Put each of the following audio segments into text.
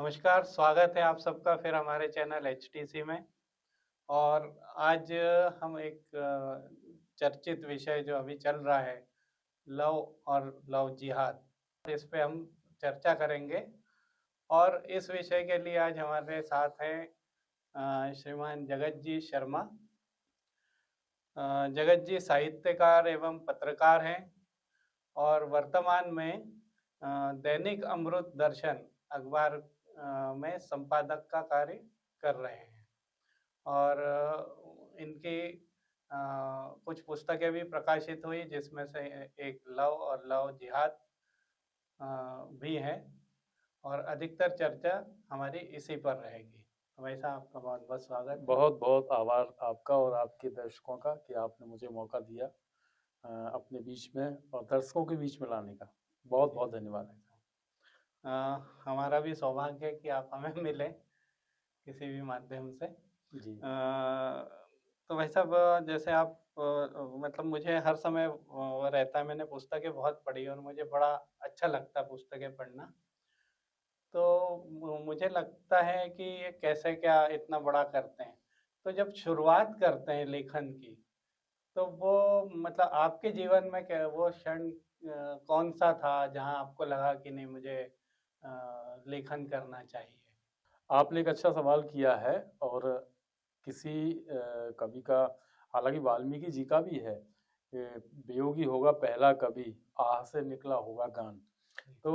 नमस्कार, स्वागत है आप सबका फिर हमारे चैनल एचटीसी में। और आज हम एक चर्चित विषय जो अभी चल रहा है, लव और लव जिहाद, इस पे हम चर्चा करेंगे। और इस विषय के लिए आज हमारे साथ हैं श्रीमान जगत जी शर्मा। जगत जी साहित्यकार एवं पत्रकार हैं और वर्तमान में दैनिक अमृत दर्शन अखबार में संपादक का कार्य कर रहे हैं। और इनकी कुछ पुस्तकें भी प्रकाशित हुई, जिसमें से एक लव और लव जिहाद भी है। और अधिकतर चर्चा हमारी इसी पर रहेगी। हमेशा आपका बहुत बहुत स्वागत। बहुत बहुत आभार आपका और आपके दर्शकों का कि आपने मुझे मौका दिया अपने बीच में और दर्शकों के बीच में लाने का। बहुत बहुत धन्यवाद है। हमारा भी सौभाग्य है कि आप हमें मिले किसी भी माध्यम से जी। तो भाई साहब, जैसे आप मतलब मुझे हर समय रहता है, मैंने पुस्तकें बहुत पढ़ी और मुझे बड़ा अच्छा लगता है पुस्तकें पढ़ना। तो मुझे लगता है कि ये कैसे क्या इतना बड़ा करते हैं। तो जब शुरुआत करते हैं लेखन की, तो वो मतलब आपके जीवन में क्या वो क्षण कौन सा था जहां आपको लगा कि नहीं, मुझे लेखन करना चाहिए? आपने एक अच्छा सवाल किया है। और किसी कवि का, हालांकि वाल्मीकि जी का भी है कि वियोगी होगा पहला कवि, आह से निकला होगा गान। तो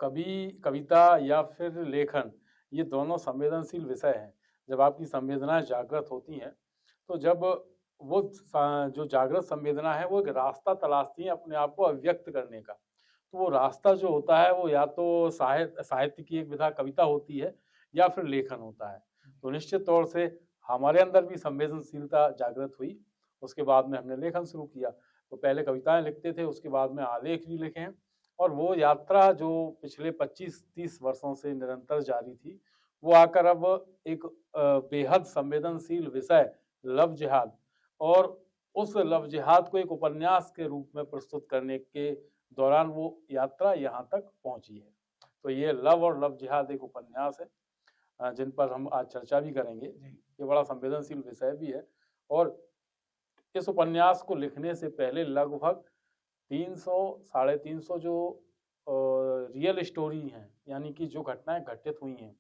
कवि, कविता या फिर लेखन, ये दोनों संवेदनशील विषय हैं। जब आपकी संवेदनाएं जागृत होती हैं, तो जब वो जो जागृत संवेदना है वो एक रास्ता तलाशती है अपने आप को अभिव्यक्त करने का। तो वो रास्ता जो होता है वो या तो साहित्य की एक विधा कविता होती है या फिर लेखन होता है। तो निश्चित तौर से हमारे अंदर भी संवेदनशीलता जागृत हुई। उसके बाद में हमने लेखन शुरू किया। तो पहले कविताएं लिखते थे, उसके बाद में आलेख भी लिखे हैं। और वो यात्रा जो पिछले 25-30 वर्षों से निरंतर जारी थी, वो आकर अब एक बेहद संवेदनशील विषय लव जिहाद, और उस लव जिहाद को एक उपन्यास के रूप में प्रस्तुत करने के दौरान वो यात्रा यहाँ तक पहुंची है। तो ये लव और लव जिहाद एक उपन्यास है जिन पर हम आज चर्चा भी करेंगे। ये बड़ा संवेदनशील विषय भी है। और इस उपन्यास को लिखने से पहले लगभग 300 350 जो रियल स्टोरी हैं, यानी कि जो घटनाएं घटित हुई हैं,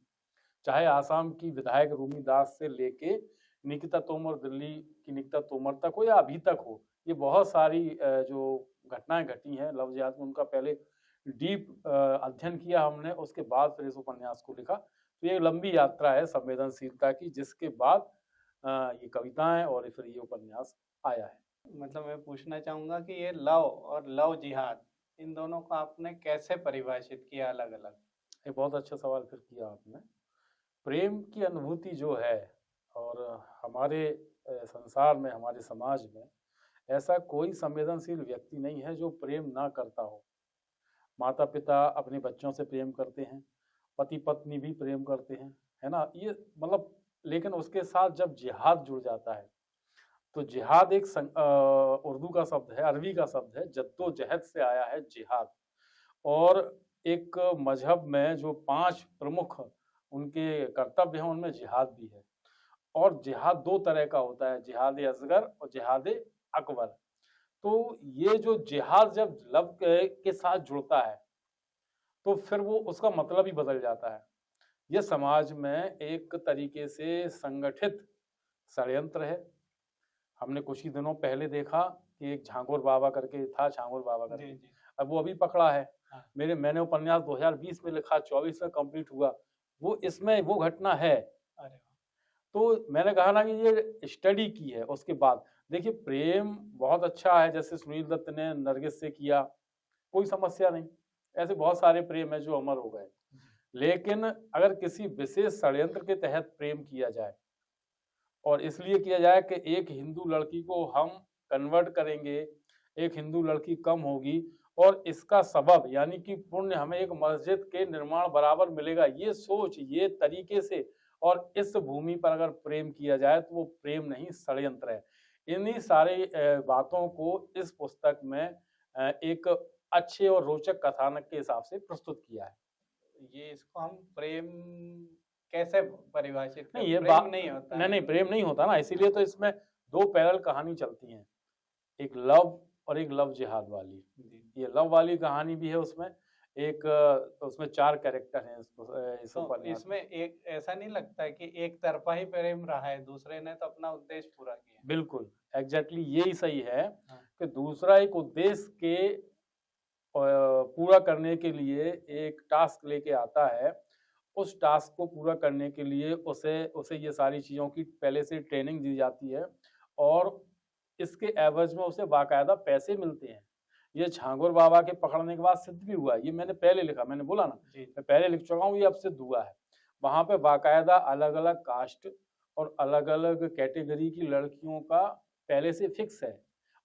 चाहे आसाम की विधायक रूमी दास से लेके निकिता तोमर, दिल्ली की निकिता तोमर तक हो या अभी तक हो, ये बहुत सारी जो घटनाएं घटी हैं लव जिहाद में, उनका पहले डीप अध्ययन किया हमने, उसके बाद फिर इस उपन्यास को लिखा। तो ये लंबी यात्रा है संवेदनशीलता की, जिसके बाद ये कविताएं और फिर ये उपन्यास आया है। मतलब मैं पूछना चाहूंगा कि ये लव और लव जिहाद, इन दोनों को आपने कैसे परिभाषित किया अलग अलग? एक बहुत अच्छा सवाल फिर किया आपने। प्रेम की अनुभूति जो है, और हमारे संसार में, हमारे समाज में ऐसा कोई संवेदनशील व्यक्ति नहीं है जो प्रेम ना करता हो। माता पिता अपने बच्चों से प्रेम करते हैं, पति पत्नी भी प्रेम करते हैं, है ना, ये मतलब। लेकिन उसके साथ जब जिहाद जुड़ जाता है, तो जिहाद एक उर्दू का शब्द है, अरबी का शब्द है, जद्दोजहद से आया है जिहाद। और एक मजहब में जो 5 प्रमुख उनके कर्तव्य हैं, उनमें जिहाद भी है। और जिहाद 2 तरह का होता है, जिहाद असगर और जिहाद अकबर। तो ये जो जिहाद जब लव के साथ जुड़ता है, तो फिर वो उसका मतलब ही बदल जाता है। ये समाज में एक तरीके से संगठित षड्यंत्र है। हमने कुछ ही दिनों पहले देखा कि एक झांगोर बाबा करके था, झांगोर बाबा करके, अब वो अभी पकड़ा है। हाँ। मैंने उपन्यास 2020 में लिखा, 24 में कंप्लीट हुआ, वो इसमें वो घटना है। अरे तो मैंने कहा ना कि ये स्टडी की है। उसके बाद देखिए, प्रेम बहुत अच्छा है, जैसे सुनील दत्त ने नरगिस से किया, कोई समस्या नहीं। ऐसे बहुत सारे प्रेम है जो अमर हो गए। लेकिन अगर किसी विशेष षड्यंत्र के तहत प्रेम किया जाए, और इसलिए किया जाए कि एक हिंदू लड़की को हम कन्वर्ट करेंगे, एक हिंदू लड़की कम होगी, और इसका सबब यानी कि पुण्य हमें एक मस्जिद के निर्माण बराबर मिलेगा, ये सोच, ये तरीके से, और इस भूमि पर अगर प्रेम किया जाए तो वो प्रेम नहीं, षड्यंत्र है। इन्हीं सारे बातों को इस पुस्तक में एक अच्छे और रोचक कथानक के हिसाब से प्रस्तुत किया है। ये इसको हम प्रेम कैसे परिभाषित नहीं करें? ये प्रेम नहीं होता नहीं है। नहीं प्रेम नहीं होता ना, इसीलिए तो इसमें दो पैरेलल कहानी चलती हैं, एक लव और एक लव जिहाद वाली। जी। ये लव वाली कहानी भी है उसमें, एक उसमें 4 कैरेक्टर हैं इस तो उपन्यास इसमें एक ऐसा नहीं लगता है कि एक तरफा ही प्रेम रहा है, दूसरे ने तो अपना उद्देश्य पूरा किया? बिल्कुल, एग्ज़ैक्टली यही सही है हाँ। कि दूसरा एक उद्देश्य के पूरा करने के लिए एक टास्क लेके आता है, उस टास्क को पूरा करने के लिए उसे उसे ये सारी चीज़ों की पहले से ट्रेनिंग दी जाती है और इसके एवज़ में उसे बाकायदा पैसे मिलते हैं। ये झांगुर बाबा के पकड़ने के बाद सिद्ध भी हुआ है, ये मैंने पहले लिखा, मैंने बोला ना, जी। मैं पहले लिख चुका हूँ, ये अब सिद्ध हुआ है। वहाँ पे बाकायदा अलग-अलग कास्ट और अलग-अलग कैटेगरी की लड़कियों का पहले से फिक्स है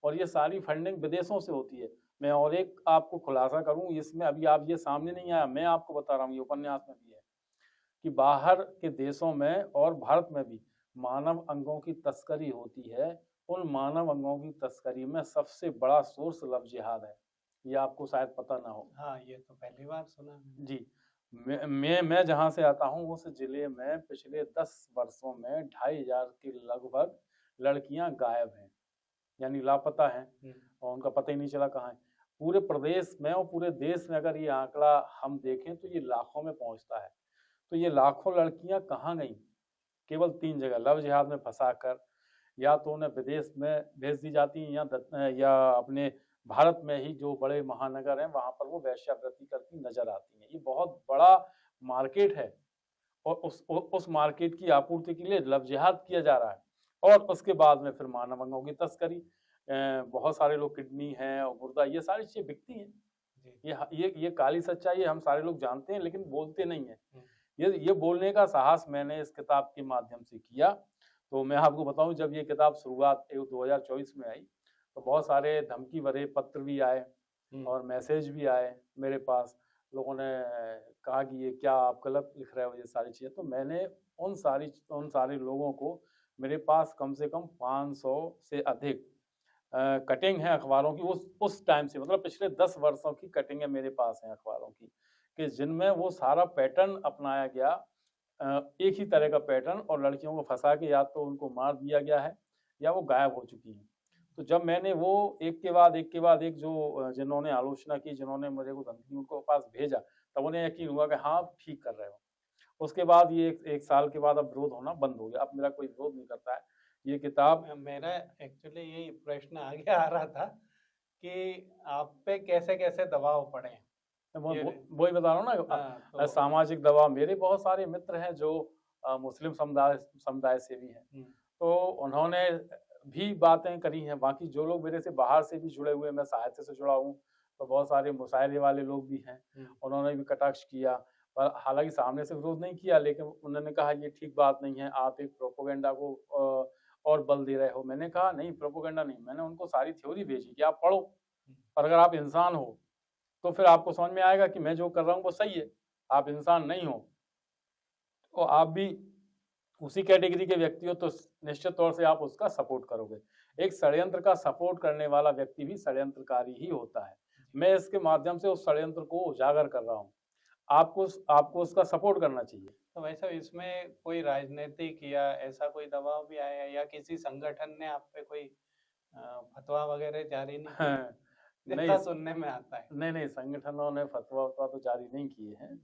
और ये सारी फंडिंग विदेशों से होती है। मैं और एक आपको खुलासा करूँ, इसमें अभी आप ये सामने नहीं आया, मैं आपको बता रहा हूँ, ये उपन्यास में भी है कि बाहर के देशों में और भारत में भी मानव अंगों की तस्करी होती है। उन मानव अंगों की तस्करी में सबसे बड़ा सोर्स लव जिहाद है। ये आपको शायद पता ना हो। हाँ, ये तो पहली बार सुना मैंने। जी, मैं जहाँ से आता हूँ उस जिले में पिछले 10 वर्षों में 2500 के लगभग लड़कियाँ गायब हैं, यानी लापता हैं और उनका पता ही नहीं चला कहाँ है। पूरे प्रदेश में और पूरे देश में अगर ये आंकड़ा हम देखें तो ये लाखों में पहुँचता है। तो ये लाखों लड़कियाँ कहाँ गईं? केवल 3 जगह लव जिहाद में फँसाकर, या तो उन्हें विदेश में भेज दी जाती हैं या अपने भारत में ही जो बड़े महानगर हैं वहाँ पर वो वेश्यावृत्ति करती नज़र आती हैं। ये बहुत बड़ा मार्केट है और उस मार्केट की आपूर्ति के लिए लव जिहाद किया जा रहा है और उसके बाद में फिर मानव अंगों की तस्करी। बहुत सारे लोग किडनी हैं और गुर्दा, ये सारी चीज़ें बिकती हैं। जी। ये काली सच्चाई है, हम सारे लोग जानते हैं लेकिन बोलते नहीं हैं। हुँ। ये बोलने का साहस मैंने इस किताब के माध्यम से किया। तो मैं आपको बताऊँ, जब ये किताब शुरुआत 2024 में आई, तो बहुत सारे धमकी भरे पत्र भी आए और मैसेज भी आए मेरे पास। लोगों ने कहा कि ये क्या आप गलत लिख रहे हो ये सारी चीज़ें। तो मैंने उन सारे लोगों को, मेरे पास कम से कम 500 से अधिक कटिंग है अखबारों की उस टाइम से, मतलब पिछले 10 वर्षों की कटिंगें मेरे पास हैं अखबारों की, कि जिनमें वो सारा पैटर्न अपनाया गया, एक ही तरह का पैटर्न, और लड़कियों को फंसा के या तो उनको मार दिया गया है या वो गायब हो चुकी हैं। तो जब मैंने वो एक के बाद एक जो जिन्होंने आलोचना की, जिन्होंने मेरे को धमकियों को पास भेजा, तब उन्हें यकीन हुआ कि हाँ, आप ठीक कर रहे हो। उसके बाद ये एक साल के बाद अब विरोध होना बंद हो गया। अब मेरा कोई विरोध नहीं करता है। ये किताब मेरा एक्चुअली यही प्रश्न आगे आ रहा था कि आप पे कैसे-कैसे दबाव पड़े हैं? ये वही बता रहा हूँ ना। हाँ, तो सामाजिक दबाव, मेरे बहुत सारे मित्र हैं जो मुस्लिम समुदाय से भी हैं, तो उन्होंने भी बातें करी हैं। बाकी जो लोग मेरे से बाहर से भी जुड़े हुए हैं, मैं साहित्य से जुड़ा हूँ, तो बहुत सारे मुशायरे वाले लोग भी हैं, उन्होंने भी कटाक्ष किया, पर हालांकि सामने से विरोध नहीं किया, लेकिन उन्होंने कहा ये ठीक बात नहीं है, आप एक प्रोपोगेंडा को और बल दे रहे हो। मैंने कहा नहीं, प्रोपोगेंडा नहीं, मैंने उनको सारी थ्योरी भेजी कि आप पढ़ो, और अगर आप इंसान हो तो फिर आपको समझ में आएगा कि मैं जो कर रहा हूँ वो सही है। आप इंसान नहीं हो तो आप भी उसी कैटेगरी के व्यक्ति हो, तो निश्चित तौर से आप उसका सपोर्ट करोगे। एक षड्यंत्र का सपोर्ट करने वाला व्यक्ति भी षड्यंत्रकारी ही होता है। मैं इसके माध्यम से उस षड्यंत्र को उजागर कर रहा हूँ। आपको उसका सपोर्ट करना चाहिए। तो वैसे इसमें कोई राजनीतिक या ऐसा कोई दबाव भी आया या किसी संगठन ने आप पे कोई फतवा वगैरह जारी नहीं किया? हाँ, ऐसा सुनने में आता है। नहीं, संगठनों ने फतवा तो जारी नहीं किए हैं।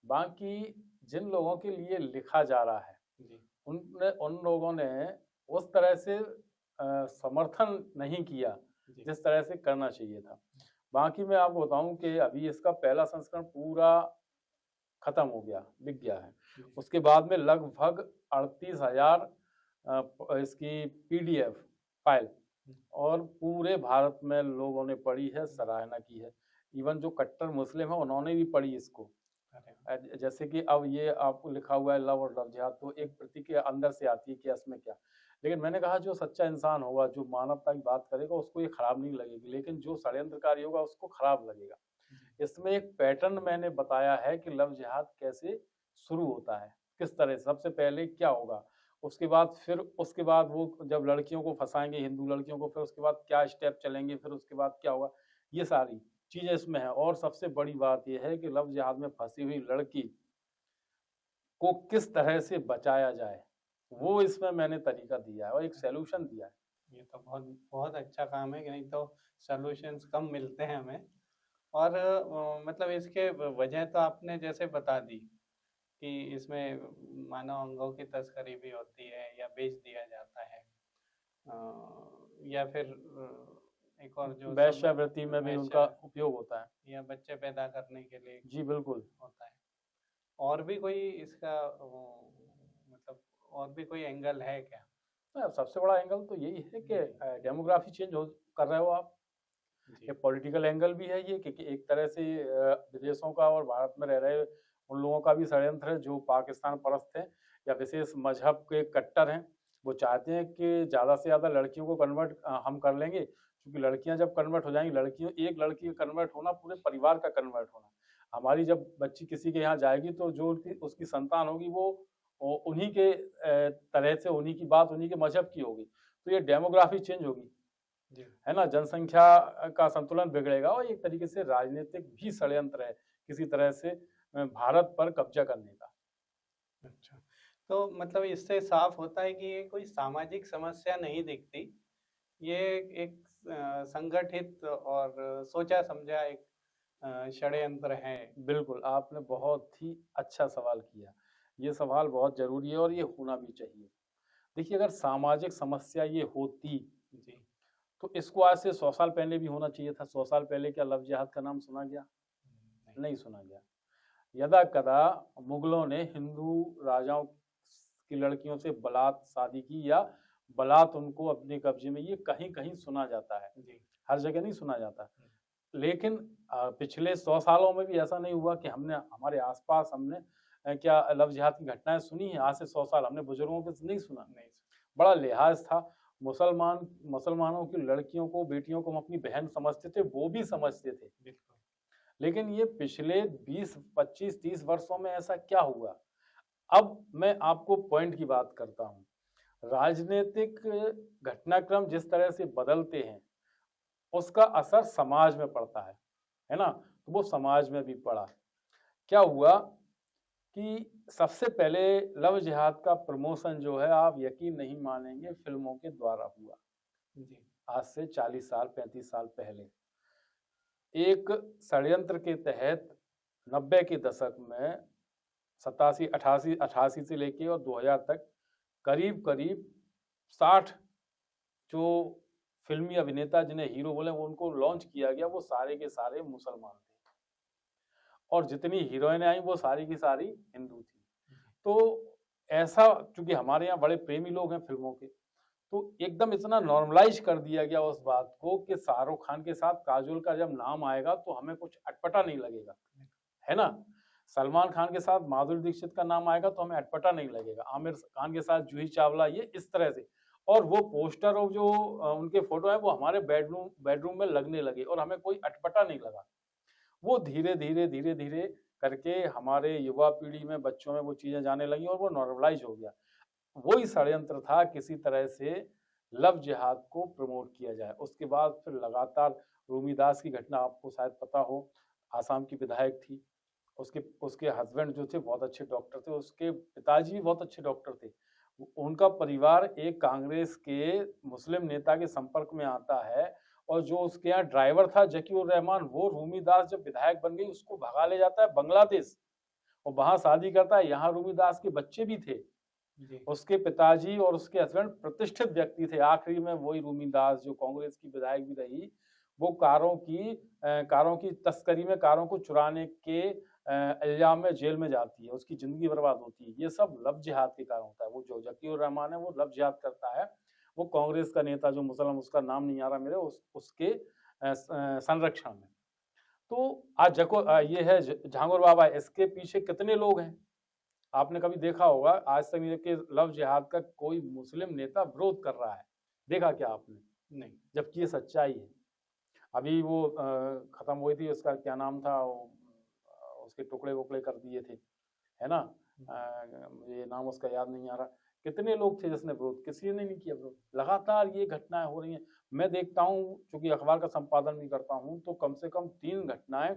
बाकी जिन लोगों के लिए लिखा जा रहा है, उन लोगों ने उस तरह से समर्थन नहीं किया जिस तरह से करना चाहिए था। बाकी मैं आपको बताऊं कि अभी इसका पहला संस्करण पूरा खत्म हो गया, बिक गया है। उसके बाद में लगभग 38,000 इसकी पीडीएफ फाइल और पूरे भारत में लोगों ने पढ़ी है, सराहना की है। इवन जो कट्टर मुस्लिम है उन्होंने भी पढ़ी इसको। जैसे कि अब ये आपको लिखा हुआ है लव और लव जिहाद, तो एक प्रति के अंदर से आती है कि इसमें क्या। लेकिन मैंने कहा जो सच्चा इंसान होगा, जो मानवता की बात करेगा, उसको ये खराब नहीं लगेगी, लेकिन जो षड्यंत्रकारी होगा उसको खराब लगेगा। इसमें एक पैटर्न मैंने बताया है कि लव जिहाद कैसे शुरू होता है, किस तरह से, सबसे पहले क्या होगा, उसके बाद वो जब लड़कियों को फंसाएंगे, हिंदू लड़कियों को, फिर उसके बाद क्या स्टेप चलेंगे, फिर उसके बाद क्या होगा, ये सारी चीजें इसमें है। और सबसे बड़ी बात यह है कि लव जिहाद में फंसी हुई लड़की को किस तरह से बचाया जाए, वो इसमें मैंने तरीका दिया है और एक सॉल्यूशन दिया है। ये तो बहुत बहुत अच्छा काम है कि नहीं तो सॉल्यूशंस कम मिलते हैं हमें। और मतलब इसके वजह तो आपने जैसे बता दी कि इसमें मानव अंगों की तस्करी भी होती है या बेच दिया जाता है, या फिर एक और जो वेश्यावृत्ति में भी उनका उपयोग होता है, या बच्चे पैदा करने के लिए जी बिल्कुल होता है। और भी कोई इसका मतलब और भी कोई एंगल है क्या? सबसे बड़ा एंगल तो यही है कि डेमोग्राफी चेंज कर रहे हो आप। ये पॉलिटिकल एंगल भी है ये, क्योंकि एक तरह से विदेशों का और भारत में रह रहे उन लोगों का भी षड्यंत्र है जो पाकिस्तान परस्त हैं या विशेष मजहब के कट्टर हैं। वो चाहते हैं कि ज़्यादा से ज़्यादा लड़कियों को कन्वर्ट हम कर लेंगे, क्योंकि लड़कियां जब कन्वर्ट हो जाएंगी, लड़कियों एक लड़की का कन्वर्ट होना पूरे परिवार का कन्वर्ट होना। हमारी जब बच्ची किसी के यहाँ जाएगी तो जो उसकी संतान होगी वो उन्हीं के तरह से, उन्हीं की बात, उन्हीं के मजहब की होगी। तो ये डेमोग्राफी चेंज होगी, है ना, जनसंख्या का संतुलन बिगड़ेगा और एक तरीके से राजनीतिक भी षड्यंत्र है किसी तरह से भारत पर कब्जा करने का। अच्छा, तो मतलब इससे साफ होता है कि ये कोई सामाजिक समस्या नहीं दिखती, ये एक संगठित और सोचा समझा एक षड्यंत्र है। बिल्कुल, आपने बहुत ही अच्छा सवाल किया। ये सवाल बहुत जरूरी है और ये होना भी चाहिए। देखिए, अगर सामाजिक समस्या ये होती जी तो इसको आज से 100 साल पहले भी होना चाहिए था। 100 साल पहले क्या लव जिहाद का नाम सुना गया? नहीं सुना गया। यदा कदा मुगलों ने हिंदू राजाओं की लड़कियों से बलात् शादी की या बलात् उनको अपने कब्जे में, ये कहीं कहीं सुना जाता है, हर जगह नहीं सुना जाता। लेकिन पिछले 100 सालों में भी ऐसा नहीं हुआ कि हमने हमारे आसपास हमने क्या लव जिहाद की घटनाएं सुनी है। आज से 100 साल हमने बुजुर्गों के नहीं सुना। बड़ा लिहाज था। मुसलमानों की लड़कियों को, बेटियों को हम अपनी बहन समझते थे, वो भी समझते थे। लेकिन ये पिछले 20, 25, 30 वर्षों में ऐसा क्या हुआ? अब मैं आपको पॉइंट की बात करता हूँ। राजनीतिक घटनाक्रम जिस तरह से बदलते हैं उसका असर समाज में पड़ता है ना? तो वो समाज में भी पड़ा। क्या हुआ कि सबसे पहले लव जिहाद का प्रमोशन जो है, आप यकीन नहीं मानेंगे, फिल्मों के द्वारा हुआ। आज से 40 साल 35 साल पहले एक षड्यंत्र के तहत 90 के दशक में 88 से लेके और 2000 तक करीब करीब 60 जो फिल्मी अभिनेता जिन्हें हीरो बोले उनको लॉन्च किया गया। वो सारे के सारे मुसलमान थे और जितनी हीरोइनें आई वो सारी की सारी हिंदू थी। तो ऐसा, चूंकि हमारे यहाँ बड़े प्रेमी लोग हैं फिल्मों के, तो एकदम इतना नॉर्मलाइज कर दिया गया उस बात को कि शाहरुख खान के साथ काजोल का जब नाम आएगा तो हमें कुछ अटपटा नहीं लगेगा, है ना। सलमान खान के साथ माधुरी दीक्षित का नाम आएगा तो हमें अटपटा नहीं लगेगा। आमिर खान के साथ जूही चावला, ये इस तरह से। और वो पोस्टर और जो उनके फोटो है वो हमारे बेडरूम में लगने लगे और हमें कोई अटपटा नहीं लगा। वो धीरे धीरे करके हमारे युवा पीढ़ी में, बच्चों में वो चीजें जाने लगी और वो नॉर्मलाइज हो गया। वही षड्यंत्र था, किसी तरह से लव जिहाद को प्रमोट किया जाए। उसके बाद फिर लगातार रूमी दास की घटना आपको शायद पता हो, आसाम की विधायक थी, उसके हस्बैंड जो थे बहुत अच्छे डॉक्टर थे, उसके पिताजी भी बहुत अच्छे डॉक्टर थे। उनका परिवार एक कांग्रेस के मुस्लिम नेता के संपर्क में आता है और जो उसके यहाँ ड्राइवर था जकीउर रहमान, वो रूमी दास जब विधायक बन गई उसको भगा ले जाता है बांग्लादेश और वहां शादी करता है। यहाँ रूमी दास के बच्चे भी थे। उसके पिताजी और उसके हस्बैंड प्रतिष्ठित व्यक्ति थे। आखिरी में वही रूमी दास जो कांग्रेस की विधायक भी रही, वो कारों की तस्करी में, कारों को चुराने के इल्जाम में जेल में जाती है, उसकी जिंदगी बर्बाद होती है। ये सब लव जिहाद के कारण होता है। वो जो जकीउर रहमान है वो लव जिहाद करता है। वो कांग्रेस का नेता जो मुसलमान, उसका नाम नहीं आ रहा मेरे, उसके संरक्षण में। तो आज ये है झांगुर बाबा, इसके पीछे कितने लोग हैं आपने कभी देखा होगा? आज तक नहीं कि लव जिहाद का कोई मुस्लिम नेता विरोध कर रहा है, देखा क्या आपने? नहीं, जबकि ये सच्चाई है। अभी वो खत्म हुई थी, उसका क्या नाम था, उसके टुकड़े वुकड़े कर दिए थे, है ना। ये नाम उसका याद नहीं आ रहा। कितने लोग थे जिसने विरोध, किसी ने नहीं किया विरोध। लगातार ये घटनाएं हो रही हैं। मैं देखता हूँ, चूंकि अखबार का संपादन भी करता हूँ, तो कम से कम 3 घटनाएं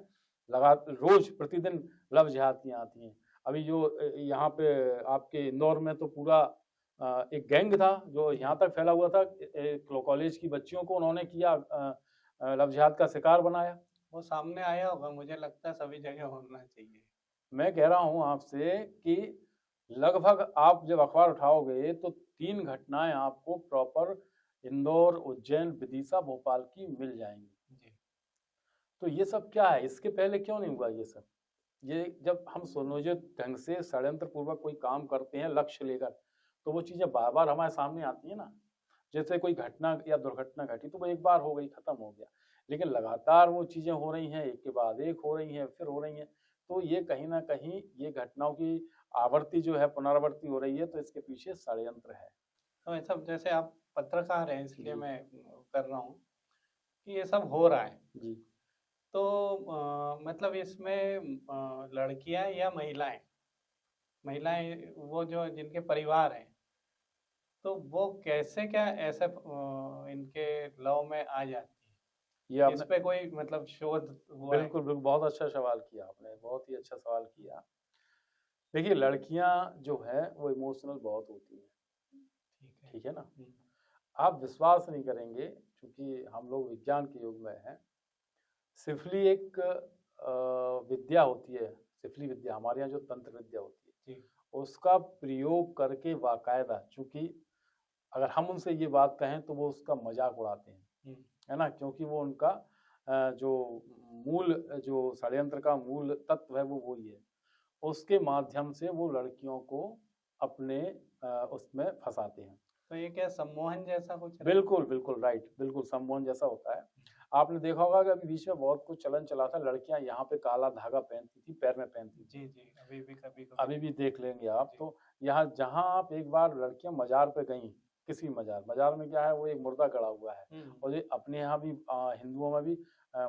रोज प्रतिदिन लव जिहाद की आती हैं। अभी जो यहाँ पे आपके इंदौर में तो पूरा एक गैंग था जो यहाँ तक फैला हुआ था, कॉलेज की बच्चियों को उन्होंने किया, लव जिहाद का शिकार बनाया। वो सामने आया होगा, मुझे लगता है सभी जगह होना चाहिए। मैं कह रहा हूं आपसे कि लगभग आप जब अखबार उठाओगे तो 3 घटनाएं आपको प्रॉपर इंदौर, उज्जैन, विदिशा, भोपाल की मिल जाएंगी। जी। तो ये सब क्या है, इसके पहले क्यों नहीं हुआ ये सब? ये जब हम सुनियोजित ढंग से षड्यंत्र पूर्वक कोई काम करते हैं लक्ष्य लेकर, तो वो चीजें बार बार हमारे सामने आती है ना। जैसे कोई घटना या दुर्घटना घटी तो वो एक बार हो गई, खत्म हो गया, लेकिन लगातार वो चीजें हो रही हैं, एक के बाद एक हो रही हैं, फिर हो रही हैं। तो ये कहीं ना कहीं ये घटनाओं की आवृत्ति जो है, पुनरावृत्ति हो रही है, तो इसके पीछे षड्यंत्र है। तो ये सब, जैसे आप पत्रकार हैं इसलिए जी। मैं कर रहा हूँ कि ये सब हो रहा है, जी। तो मतलब इसमें लड़कियां या महिलाएं महिलाएं वो जो जिनके परिवार हैं, तो वो कैसे क्या ऐसे इनके लव में आ जाती ये है? इस आपने पे कोई मतलब शोध हुआ है? बिल्कुल बिल्कुल बहुत अच्छा सवाल किया आपने, बहुत ही अच्छा सवाल किया। देखिए, लड़कियां जो है वो इमोशनल बहुत होती हैं, ठीक है। ठीक है ना। आप विश्वास नहीं करेंगे, क्योंकि हम लोग विज्ञान के युग में हैं। सिफली एक विद्या होती है, सिफली विद्या हमारे यहाँ जो तंत्र विद्या होती है, जी। उसका प्रयोग करके बाकायदा, चूंकि अगर हम उनसे ये बात कहें तो वो उसका मजाक उड़ाते हैं, है ना, क्योंकि वो उनका जो मूल, जो षड्यंत्र का मूल तत्व है वो वही है। उसके माध्यम से वो लड़कियों को अपने उसमें फंसाते हैं। तो ये क्या सम्मोहन जैसा कुछ है? बिल्कुल बिल्कुल राइट, बिल्कुल सम्मोहन जैसा होता है। आपने देखा होगा कि अभी बीच में बहुत कुछ चलन चला था, लड़कियां यहाँ पे काला धागा पहनती थी, पैर में पहनती थी। जी जी, अभी भी कभी अभी भी देख लेंगे आप जी। तो, यहाँ जहाँ आप एक बार लड़कियां मजार पे गई, किसी मजार में क्या है, वो एक मुर्दा गड़ा हुआ है, और ये अपने यहाँ भी हिंदुओं में भी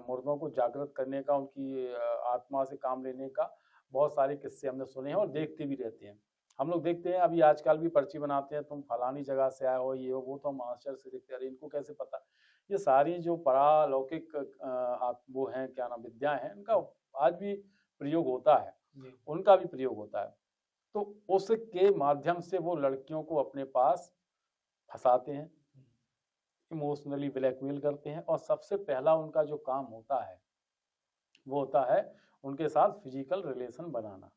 मुर्दों को जागृत करने का, उनकी आत्मा से काम लेने का बहुत सारे किस्से हमने सुने हैं और देखते भी रहते हैं। हम लोग देखते हैं, अभी आजकल भी पर्ची बनाते हैं, तुम फलानी जगह से आए हो, ये हो वो, तो हम आश्चर्य से देखते हैं, अरे इनको कैसे पता। ये सारी जो परालौकिक वो हैं, क्या नाम, विद्या है, इनका आज भी प्रयोग होता है, उनका भी प्रयोग होता है। तो उसके माध्यम से वो लड़कियों को अपने पास फंसाते हैं, इमोशनली ब्लैकमेल करते हैं, और सबसे पहला उनका जो काम होता है वो होता है उनके साथ फिजिकल रिलेशन बनाना।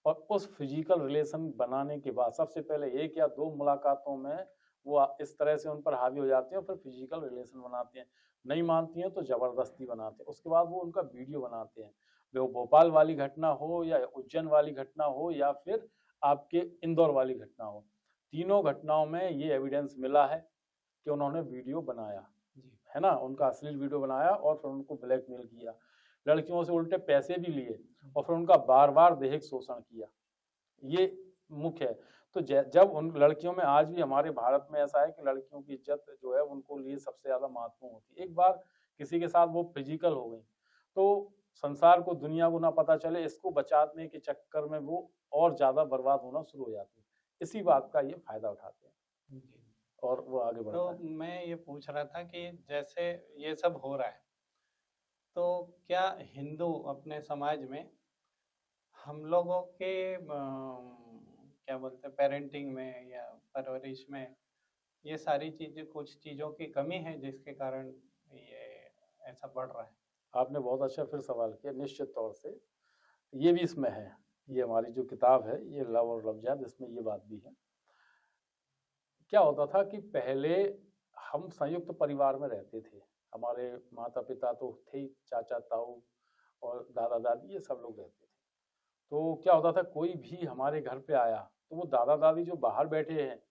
और उस फिजिकल रिलेशन बनाने के बाद सबसे पहले 1 या 2 मुलाकातों में वो इस तरह से उन पर हावी हो जाते हैं, फिर फिजिकल रिलेशन बनाते हैं। नहीं मानती हैं तो जबरदस्ती बनाते हैं, उसके बाद वो उनका वीडियो बनाते हैं। वो भोपाल वाली घटना हो, या उज्जैन वाली घटना हो, या फिर आपके इंदौर वाली घटना हो, तीनों घटनाओं में ये एविडेंस मिला है कि उन्होंने वीडियो बनाया, है ना, उनका अश्लील वीडियो बनाया और फिर उनको ब्लैकमेल किया, लड़कियों से उल्टे पैसे भी लिए, और फिर उनका बार बार दैहिक शोषण किया। ये मुख्य है। तो जब उन लड़कियों में, आज भी हमारे भारत में ऐसा है कि लड़कियों की इज्जत जो है उनको लिए सबसे ज्यादा महत्वपूर्ण होती है। एक बार किसी के साथ वो फिजिकल हो गई तो संसार को, दुनिया को ना पता चले, इसको बचाने के चक्कर में वो और ज्यादा बर्बाद होना शुरू हो जाती है। इसी बात का ये फायदा उठाते हैं और वो आगे बढ़ता तो है। मैं ये पूछ रहा था कि जैसे ये सब हो रहा है, तो क्या हिंदू अपने समाज में हम लोगों के क्या बोलते हैं, पेरेंटिंग में या परवरिश में ये सारी चीजें, कुछ चीजों की कमी है जिसके कारण ये ऐसा बढ़ रहा है? आपने बहुत अच्छा फिर सवाल किया। निश्चित तौर से ये भी इसमें है, ये हमारी जो किताब है, ये लव और लव जिहाद, इसमें ये बात भी है। क्या होता था कि पहले हम संयुक्त परिवार में रहते थे, हमारे माता पिता तो थे ही, चाचा ताऊ और दादा दादी, ये सब लोग रहते थे। तो क्या होता था, कोई भी हमारे घर पे आया तो वो दादा दादी जो बाहर बैठे हैं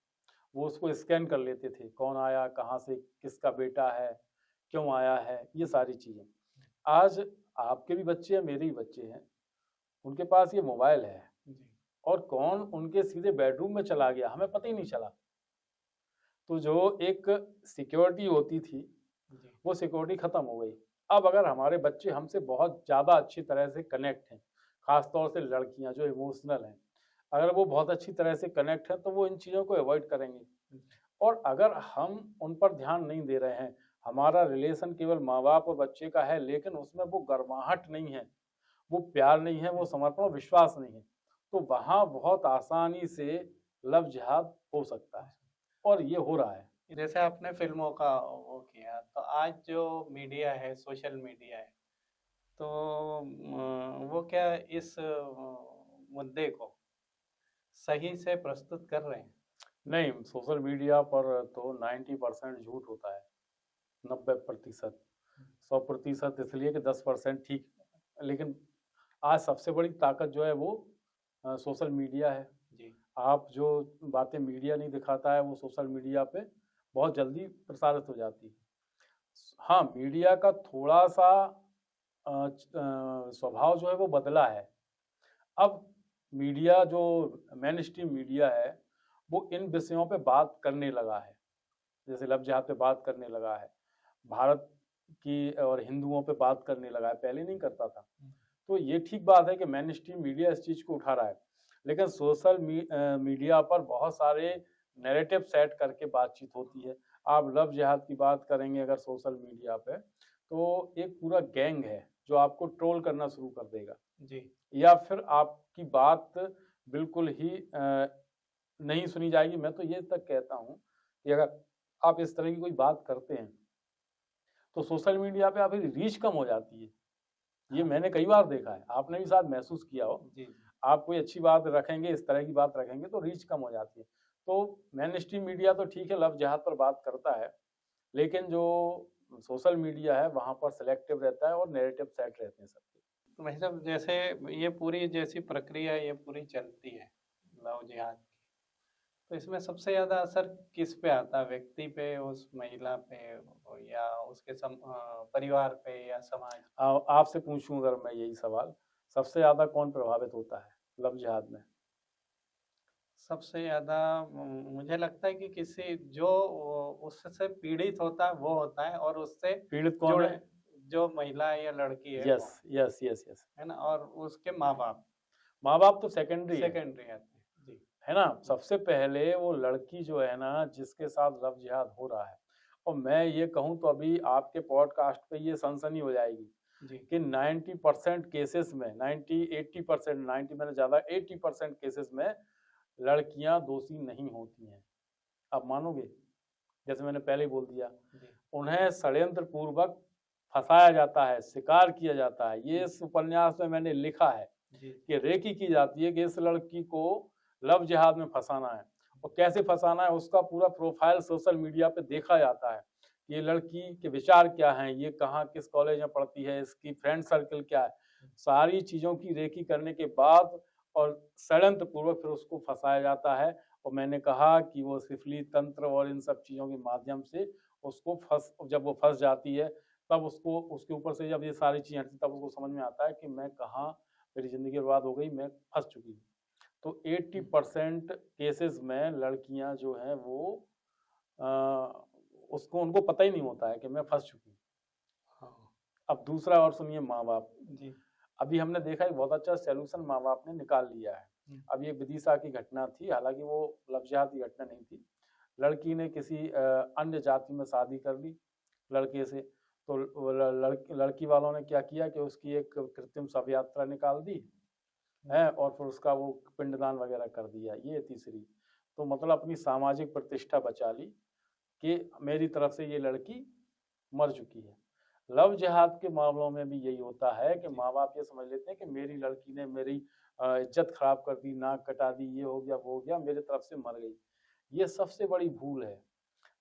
वो उसको स्कैन कर लेते थे, कौन आया, कहाँ से, किसका बेटा है, क्यों आया है, ये सारी चीजें। आज आपके भी बच्चे हैं, मेरे भी बच्चे हैं, उनके पास ये मोबाइल है, और कौन उनके सीधे बेडरूम में चला गया हमें पता ही नहीं चला। तो जो एक सिक्योरिटी होती थी वो सिक्योरिटी खत्म हो गई। अब अगर हमारे बच्चे हमसे बहुत ज़्यादा अच्छी तरह से कनेक्ट हैं, खासतौर से लड़कियां जो इमोशनल हैं, अगर वो बहुत अच्छी तरह से कनेक्ट है तो वो इन चीज़ों को अवॉइड करेंगे। और अगर हम उन पर ध्यान नहीं दे रहे हैं, हमारा रिलेशन केवल माँ-बाप और बच्चे का है, लेकिन उसमें वो गर्माहट नहीं है, वो प्यार नहीं है, वो समर्पण और विश्वास नहीं है, तो वहाँ बहुत आसानी से लव जिहाद हो सकता है और ये हो रहा है। जैसे आपने फिल्मों का वो किया, तो आज जो मीडिया है, सोशल मीडिया है, तो वो क्या इस मुद्दे को सही से प्रस्तुत कर रहे हैं? नहीं, सोशल मीडिया पर तो 90% झूठ होता है, 90%, 100% इसलिए कि 10% ठीक। लेकिन आज सबसे बड़ी ताकत जो है वो सोशल मीडिया है। जी। आप जो बातें मीडिया नहीं दिखाता है वो सोशल मीडिया पे बहुत जल्दी प्रसारित हो जाती है। हाँ, मीडिया का थोड़ा-सा स्वभाव जो है वो बदला है। अब मीडिया जो मेन स्ट्रीम मीडिया है, वो इन विषयों पे बात करने लगा है। जैसे लव जिहाद पे बात करने लगा है, भारत की और हिंदुओं पे बात करने लगा है, पहले नहीं करता था। तो ये ठीक बात है कि मेन स्ट्रीम मीडिया इस चीज़ को उठा रहा है। लेकिन सोशल मीडिया पर बहुत सारे नैरेटिव सेट करके बातचीत होती है। आप लव जिहाद की बात करेंगे अगर सोशल मीडिया पे, तो एक पूरा गैंग है जो आपको ट्रोल करना शुरू कर देगा। जी। या फिर आपकी बात बिल्कुल ही नहीं सुनी जाएगी। मैं तो ये तक कहता हूँ कि अगर आप इस तरह की कोई बात करते हैं, तो सोशल मीडिया पे आपकी रीच कम हो जाती है। ये मैंने कई बार देखा है, आपने भी शायद महसूस किया हो। जी। आप कोई अच्छी बात रखेंगे, इस तरह की बात रखेंगे तो रीच कम हो जाती है। तो मेन स्ट्रीम मीडिया तो ठीक है, लव जिहाद पर बात करता है, लेकिन जो सोशल मीडिया है वहाँ पर सिलेक्टिव रहता है और नैरेटिव सेट रहते हैं सबके। तो भाई साहब, जैसे ये पूरी जैसी प्रक्रिया ये पूरी चलती है लव जिहाद की, तो इसमें सबसे ज़्यादा असर किस पे आता है? व्यक्ति पे, उस महिला पे, या उसके परिवार पे, या समाज? आपसे पूछूं अगर मैं यही सवाल, सबसे ज़्यादा कौन प्रभावित होता है लव जिहाद में? सबसे ज़्यादा मुझे लगता है कि किसी जो उससे पीड़ित होता है वो होता है, और उससे पीड़ित कौन जुड़े है? जो महिला या लड़की है यस, वो, यस, यस, यस। है ना, और उसके माँ बाप माँ बाप तो सेकेंडरी है सेकेंडरी आते हैं। जी। है ना? सबसे पहले वो लड़की जो है ना, जिसके साथ लव जिहाद हो रहा है, और मैं ये कहूँ तो अभी आपके पॉडकास्ट पे ये सनसनी हो जाएगी जी। कि 90% केसेस में, 90 80%, 90 मैंने ज़्यादा, 80% केसेस में लड़कियां दोषी नहीं होती हैं। आप मानोगे? जैसे मैंने पहले ही बोल दिया, जी। उन्हें षड्यंत्र पूर्वक फंसाया जाता है, शिकार किया जाता है। ये इस उपन्यास में मैंने लिखा है जी। कि रेकी की जाती है कि इस लड़की को लव जिहाद में फंसाना है, और कैसे फंसाना है उसका पूरा प्रोफाइल सोशल मीडिया पे देखा जाता है। ये लड़की के विचार क्या हैं, ये कहाँ किस कॉलेज में पढ़ती है, इसकी फ्रेंड सर्कल क्या है, सारी चीज़ों की रेकी करने के बाद और षड्यंत्र पूर्वक फिर उसको फंसाया जाता है। और मैंने कहा कि वो सिफली तंत्र और इन सब चीज़ों के माध्यम से उसको जब वो फंस जाती है, तब उसको उसके ऊपर से जब ये सारी चीज़ें हटती, तब उसको समझ में आता है कि मैं कहाँ, मेरी ज़िंदगी बर्बाद हो गई, मैं फंस चुकी हूँ। तो 80% केसेस में लड़कियां जो हैं वो अ, उसको उनको पता ही नहीं होता है कि मैं फंस चुकी हूँ। हाँ। अब दूसरा और सुनिए, माँ बाप। जी। अभी हमने देखा एक बहुत अच्छा सॉल्यूशन माँ बाप ने निकाल लिया है। अब ये विदिशा की घटना थी, हालांकि वो लव जिहाद की घटना नहीं थी। लड़की ने किसी अन्य जाति में शादी कर ली लड़के से, तो लड़की वालों ने क्या किया कि उसकी एक कृत्रिम शव यात्रा निकाल दी है, और फिर उसका वो पिंडदान वगैरह कर दिया। ये तीसरी, तो मतलब अपनी सामाजिक प्रतिष्ठा बचा ली कि मेरी तरफ से ये लड़की मर चुकी है। लव जिहाद के मामलों में भी यही होता है कि माँ बाप ये समझ लेते हैं कि मेरी लड़की ने मेरी इज्जत खराब कर दी, नाक कटा दी, ये हो गया वो हो गया, मेरी तरफ से मर गई। ये सबसे बड़ी भूल है।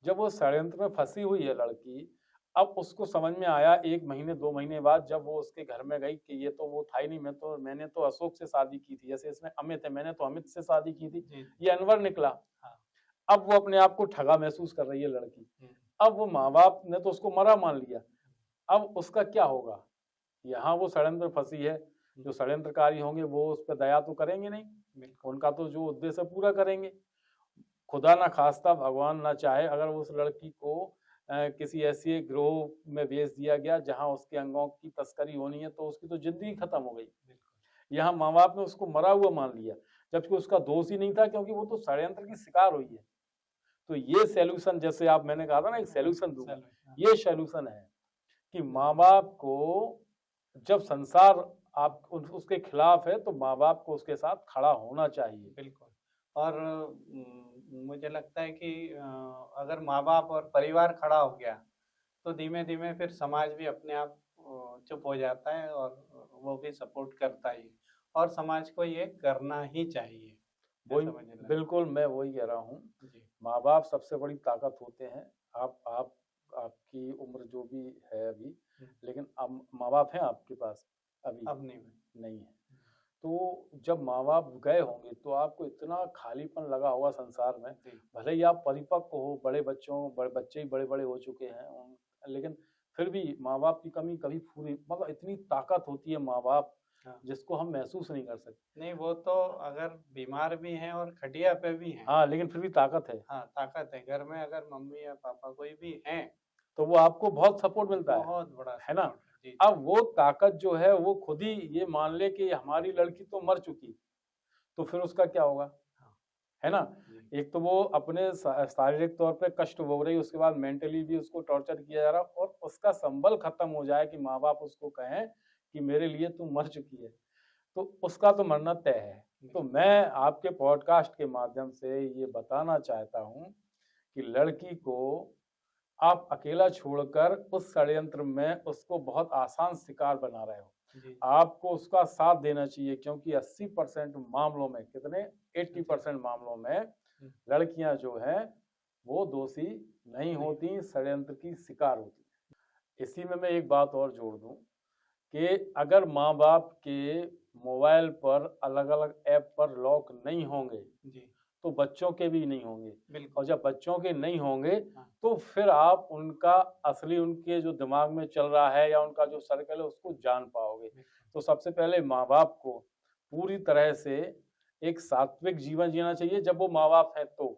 जब वो षड्यंत्र में फंसी हुई है लड़की, अब उसको समझ में आया 1 महीने 2 महीने बाद, जब वो उसके घर में गई कि ये तो वो था ही नहीं, मैंने तो अशोक से शादी की थी, जैसे इसमें अमित है, मैंने तो अमित से शादी की थी, जी। ये अनवर निकला। हाँ। अब वो अपने आप को ठगा महसूस कर रही है लड़की। अब वो माँ बाप ने तो उसको मरा मान लिया, अब उसका क्या होगा? यहाँ वो षड्यंत्र फंसी है, जो षड्यंत्रकारी होंगे वो उस पर दया तो करेंगे नहीं, उनका तो जो उद्देश्य पूरा करेंगे। खुदा ना खास्ता, भगवान ना चाहे, अगर उस लड़की को किसी ऐसे गिरोह में भेज दिया गया जहां उसके अंगों की तस्करी होनी है, तो उसकी तो जिंदगी खत्म हो गई। यहाँ माँ बाप ने उसको मरा हुआ मान लिया। जबकि उसका दोष ही नहीं था, क्योंकि वो तो षड्यंत्र की शिकार हुई है। तो ये सॉल्यूशन, जैसे आप मैंने कहा था ना एक सॉल्यूशन दूंगा, ये सॉल्यूशन है कि माँ बाप को जब संसार आप उसके खिलाफ है तो माँ बाप को उसके साथ खड़ा होना चाहिए। बिल्कुल। और मुझे लगता है कि अगर माँ बाप और परिवार खड़ा हो गया तो धीमे धीमे फिर समाज भी अपने आप चुप हो जाता है और वो भी सपोर्ट करता ही, और समाज को ये करना ही चाहिए। वही, ऐसा मुझे लगता है। बिल्कुल मैं वही कह रहा हूँ, जी। माँ बाप सबसे बड़ी ताकत होते हैं। आप आपकी उम्र जो भी है अभी, लेकिन अब माँ बाप हैं आपके पास अभी? अब नहीं है। तो जब माँ बाप गए होंगे तो आपको इतना खालीपन लगा होगा संसार में, जी। भले ही आप परिपक्व हो, बच्चे ही बड़े बड़े हो चुके हैं, लेकिन फिर भी माँ बाप की कमी कभी पूरी, मतलब इतनी ताकत होती है माँ बाप, हाँ। जिसको हम महसूस नहीं कर सकते। नहीं, वो तो अगर बीमार भी हैं और खटिया पे भी हैं, हाँ, लेकिन फिर भी ताकत है। हाँ ताकत है। घर में अगर मम्मी या पापा कोई भी हैं तो वो आपको बहुत सपोर्ट मिलता है बहुत बड़ा है ना? सपोर्ट है। जी। अब वो ताकत जो है वो खुद ही ये मान ले कि हमारी लड़की तो मर चुकी, तो फिर उसका क्या होगा? हाँ। है ना? जी। एक तो वो अपने शारीरिक तौर पे कष्ट भोग रही है, उसके बाद मेंटली भी उसको टॉर्चर किया जा रहा, और उसका संबल खत्म हो जाए कि माँ बाप उसको कहें कि मेरे लिए तू मर चुकी है, तो उसका तो मरना तय है। तो मैं आपके पॉडकास्ट के माध्यम से ये बताना चाहता हूँ कि लड़की को आप अकेला छोड़कर उस षड्यंत्र में उसको बहुत आसान शिकार बना रहे हो। जी। आपको उसका साथ देना चाहिए, क्योंकि 80% मामलों में, कितने 80% मामलों में लड़कियां जो हैं वो दोषी नहीं होती, षड्यंत्र की शिकार होती। इसी में मैं एक बात और जोड़ दूं कि अगर माँ बाप के मोबाइल पर अलग अलग ऐप पर लॉक नहीं होंगे जी। तो बच्चों के भी नहीं होंगे, बिल्कुल। और जब बच्चों के नहीं होंगे हाँ। तो फिर आप उनका असली, उनके जो दिमाग में चल रहा है या उनका जो सर्कल है उसको जान पाओगे। तो सबसे पहले माँ बाप को पूरी तरह से एक सात्विक जीवन जीना चाहिए। जब वो माँ बाप है तो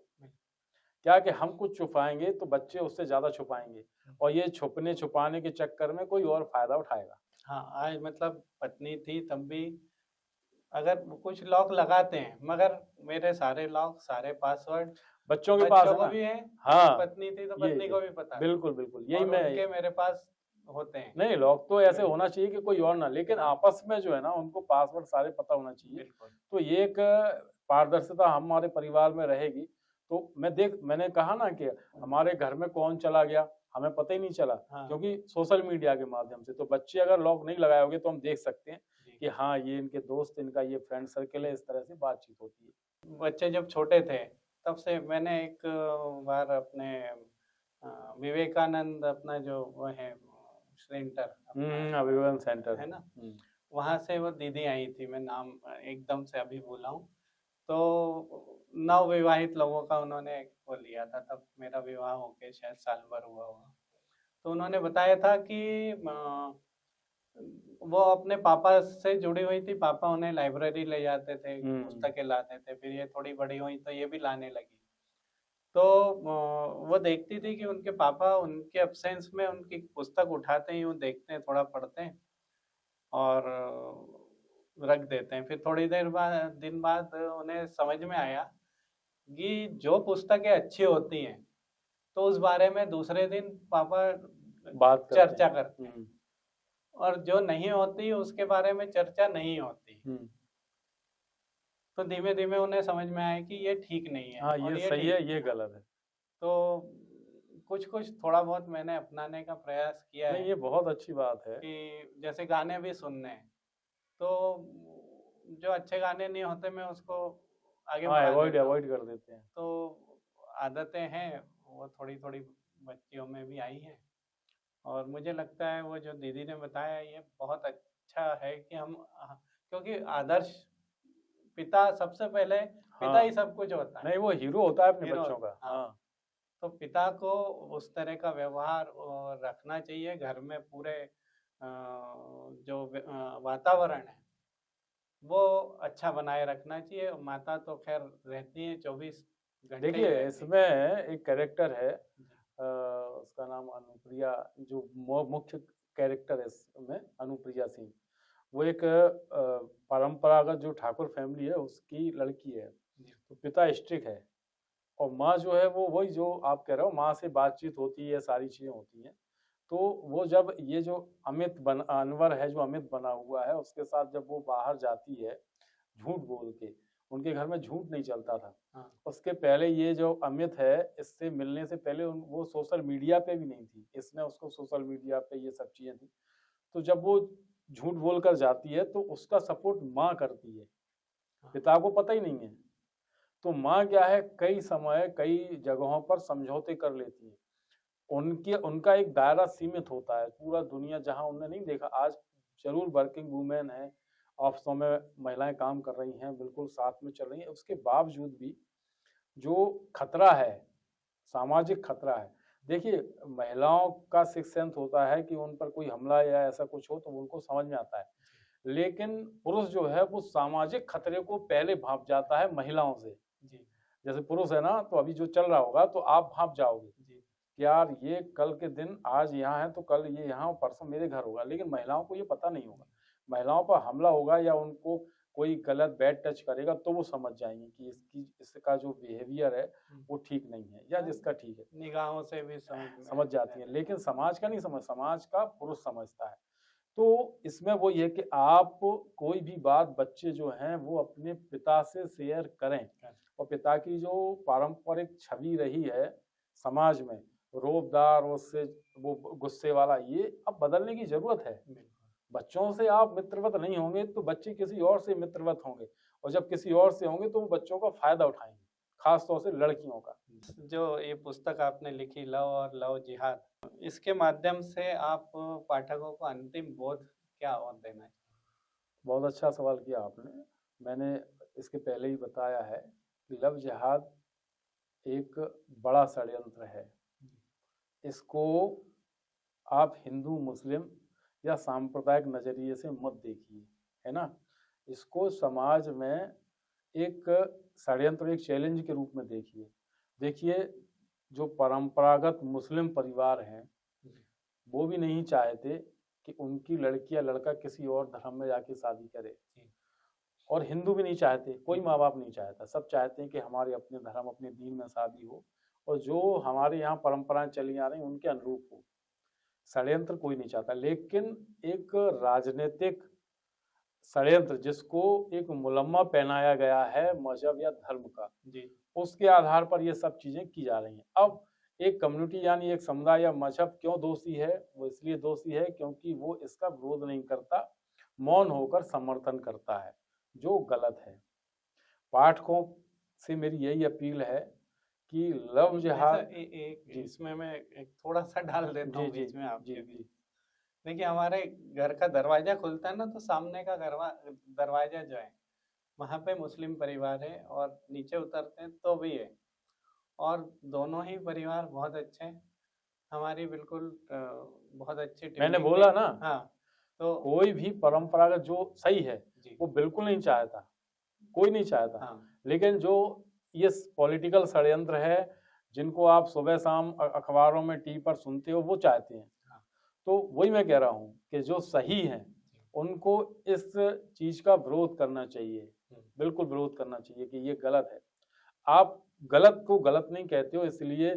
क्या कि हम कुछ छुपाएंगे तो बच्चे उससे ज्यादा छुपाएंगे, और ये छुपने छुपाने के चक्कर में कोई और फायदा उठाएगा। हाँ, आज मतलब पत्नी थी तब भी अगर कुछ लॉक लगाते हैं, मगर मेरे सारे लॉक, सारे पासवर्ड बच्चों के पास है को ना? भी है। हाँ, पत्नी थी तो ये पत्नी को भी पता है, बिल्कुल बिल्कुल, यही और मैं उनके मेरे पास होते हैं। नहीं, लॉक तो ऐसे होना चाहिए कि कोई और ना, लेकिन हाँ। आपस में जो है ना उनको पासवर्ड सारे पता होना चाहिए। बिल्कुल। तो ये एक पारदर्शिता हमारे परिवार में रहेगी। तो मैंने कहा ना कि हमारे घर में कौन चला गया हमें पता ही नहीं चला, हाँ। क्योंकि सोशल मीडिया के माध्यम से। तो बच्चे अगर लॉक नहीं लगाए होंगे तो हम देख सकते हैं जी। कि हाँ ये इनके दोस्त, इनका ये फ्रेंड सर्कल है, इस तरह से बातचीत होती है। बच्चे जब छोटे थे तब से मैंने एक बार अपने विवेकानंद अपना जो वो है सेंटर अभिभावक सेंटर है ना, वहाँ से वो दीदी आई थी, मैं नाम एकदम से अभी भूला हूँ। तो नवविवाहित लोगों का उन्होंने वो लिया था, तब मेरा विवाह होके शायद साल भर हुआ होगा। तो उन्होंने बताया था कि वो अपने पापा से जुड़ी हुई थी, पापा उन्हें लाइब्रेरी ले जाते थे, पुस्तकें लाते थे, फिर ये थोड़ी बड़ी हुई तो ये भी लाने लगी। तो वो देखती थी कि उनके पापा उनके एब्सेंस में उनकी पुस्तक उठाते ही वो देखते हैं, थोड़ा पढ़ते हैं और रख देते हैं। फिर थोड़ी देर बाद दिन बाद उन्हें समझ में आया कि जो पुस्तकें अच्छी होती हैं तो उस बारे में दूसरे दिन पापा बात चर्चा करते हैं, और जो नहीं होती उसके बारे में चर्चा नहीं होती। तो धीमे धीमे उन्हें समझ में आया कि ये ठीक नहीं है। हाँ, और ये सही है, ये गलत है। तो कुछ कुछ थोड़ा बहुत मैंने अपनाने का प्रयास किया है। नहीं, ये बहुत अच्छी बात है कि जैसे गाने भी सुनने हैं तो जो अच्छे गाने नहीं होते मैं उसको आगे बढ़ा अवॉइड देता हूँ। कर देते हैं। तो आदतें हैं वो थोड़ी थोड़ी बच्चियों में भी आई हैं, और मुझे लगता है वो जो दीदी ने बताया ये बहुत अच्छा है कि हम क्योंकि आदर्श पिता सबसे पहले, पिता ही सब कुछ होता है। नहीं, वो हीरो होता है अपने हीरो, बच्चों का। हाँ। तो पिता को उस तरह का व्यवहार रखना चाहिए घर में। पूरे जो वातावरण है वो अच्छा बनाए रखना चाहिए। माता तो खैर रहती है 24 घंटे। देखिए इसमें एक कैरेक्टर है, उसका नाम अनुप्रिया, जो मुख्य कैरेक्टर है इसमें, अनुप्रिया सिंह। वो एक परंपरागत जो ठाकुर फैमिली है उसकी लड़की है, तो पिता स्ट्रिक्ट है और माँ जो है वो वही जो आप कह रहे हो, माँ से बातचीत होती है, सारी चीजें होती हैं। तो वो जब ये जो अनवर है, जो अमित बना हुआ है, उसके साथ जब वो बाहर जाती है झूठ बोल के, उनके घर में झूठ नहीं चलता था। हाँ। उसके पहले ये जो अमित है, इससे मिलने से पहले वो सोशल मीडिया पे भी नहीं थी, इसने उसको सोशल मीडिया पे ये सब चीजें थी। तो जब वो झूठ बोलकर जाती है तो उसका सपोर्ट माँ करती है, पिता को पता ही नहीं है। तो माँ क्या है, कई समय कई जगहों पर समझौते कर लेती है। उनका एक दायरा सीमित होता है, पूरा दुनिया जहां उन्होंने नहीं देखा। आज जरूर वर्किंग वुमेन है, ऑफिसों में महिलाएं काम कर रही हैं, बिल्कुल साथ में चल रही हैं, उसके बावजूद भी जो खतरा है, सामाजिक खतरा है। देखिए, महिलाओं का सिक्स सेंस होता है कि उन पर कोई हमला या ऐसा कुछ हो तो उनको समझ में आता है, लेकिन पुरुष जो है वो सामाजिक खतरे को पहले भांप जाता है महिलाओं से। जी। जैसे पुरुष है ना, तो अभी जो चल रहा होगा तो आप भांप जाओगे कि यार ये कल के दिन आज यहाँ है तो कल ये यहाँ, परसों मेरे घर होगा। लेकिन महिलाओं को ये पता नहीं होगा, महिलाओं पर हमला होगा या उनको कोई गलत बैड टच करेगा तो वो समझ जाएंगे कि इसका जो बिहेवियर है वो ठीक नहीं है या जिसका ठीक है, निगाहों से भी समझ जाती है। लेकिन समाज का नहीं समझ, समाज का पुरुष समझता है। तो इसमें वो ये कि आप कोई भी बात बच्चे जो हैं वो अपने पिता से शेयर करें, और पिता की जो पारंपरिक छवि रही है समाज में, रोबदार, उससे वो गुस्से वाला, ये अब बदलने की जरूरत है। बच्चों से आप मित्रवत नहीं होंगे तो बच्चे किसी और से मित्रवत होंगे, और जब किसी और से होंगे तो वो बच्चों का फायदा उठाएंगे, खासतौर से लड़कियों का। जो ये पुस्तक आपने लिखी लव और लव जिहाद, इसके माध्यम से आप पाठकों को अंतिम बोध क्या और देना है? बहुत अच्छा सवाल किया आपने। मैंने इसके पहले ही बताया है कि लव जिहाद एक बड़ा षड्यंत्र है। इसको आप हिंदू मुस्लिम या सांप्रदायिक नजरिए से मत देखिए, है ना। इसको समाज में एक षड्यंत्र, एक चैलेंज के रूप में देखिए। देखिए, जो परंपरागत मुस्लिम परिवार हैं वो भी नहीं चाहते कि उनकी लड़की या लड़का किसी और धर्म में जाके शादी करे, और हिंदू भी नहीं चाहते, कोई माँ बाप नहीं चाहता। सब चाहते हैं कि हमारे अपने धर्म, अपने दीन में शादी हो और जो हमारे यहाँ परंपराएं चली आ रही हैं उनके अनुरूप हो। षड्यंत्र कोई नहीं चाहता, लेकिन एक राजनीतिक षड्यंत्र जिसको एक मुलम्मा पहनाया गया है मजहब या धर्म का, उसके आधार पर ये सब चीजें की जा रही हैं। अब एक कम्युनिटी यानी एक समुदाय या मजहब क्यों दोषी है? वो इसलिए दोषी है क्योंकि वो इसका विरोध नहीं करता, मौन होकर समर्थन करता है, जो गलत है। पाठकों से मेरी यही अपील है कि लव जिहाद, इसमें मैं एक थोड़ा सा डाल देता हूँ बीच में आपके भी। जी। देखिए, हमारे घर का दरवाजा खुलता है ना, तो सामने का दरवाजा जो है वहाँ पे मुस्लिम परिवार है, और नीचे उतरते हैं तो भी है, और दोनों ही परिवार बहुत अच्छे हैं। हमारी बिल्कुल बहुत अच्छी मैंने बोला ना, हाँ, तो कोई भी परंपरागत जो सही है वो बिल्कुल नहीं चाहता, कोई नहीं चाहता। हाँ। लेकिन जो ये पॉलिटिकल षड्यंत्र है जिनको आप सुबह शाम अखबारों में टीवी पर सुनते हो, वो चाहते हैं। तो वही मैं कह रहा हूँ कि जो सही है उनको इस चीज का विरोध करना चाहिए, बिल्कुल विरोध करना चाहिए कि ये गलत है। आप गलत को गलत नहीं कहते हो, इसलिए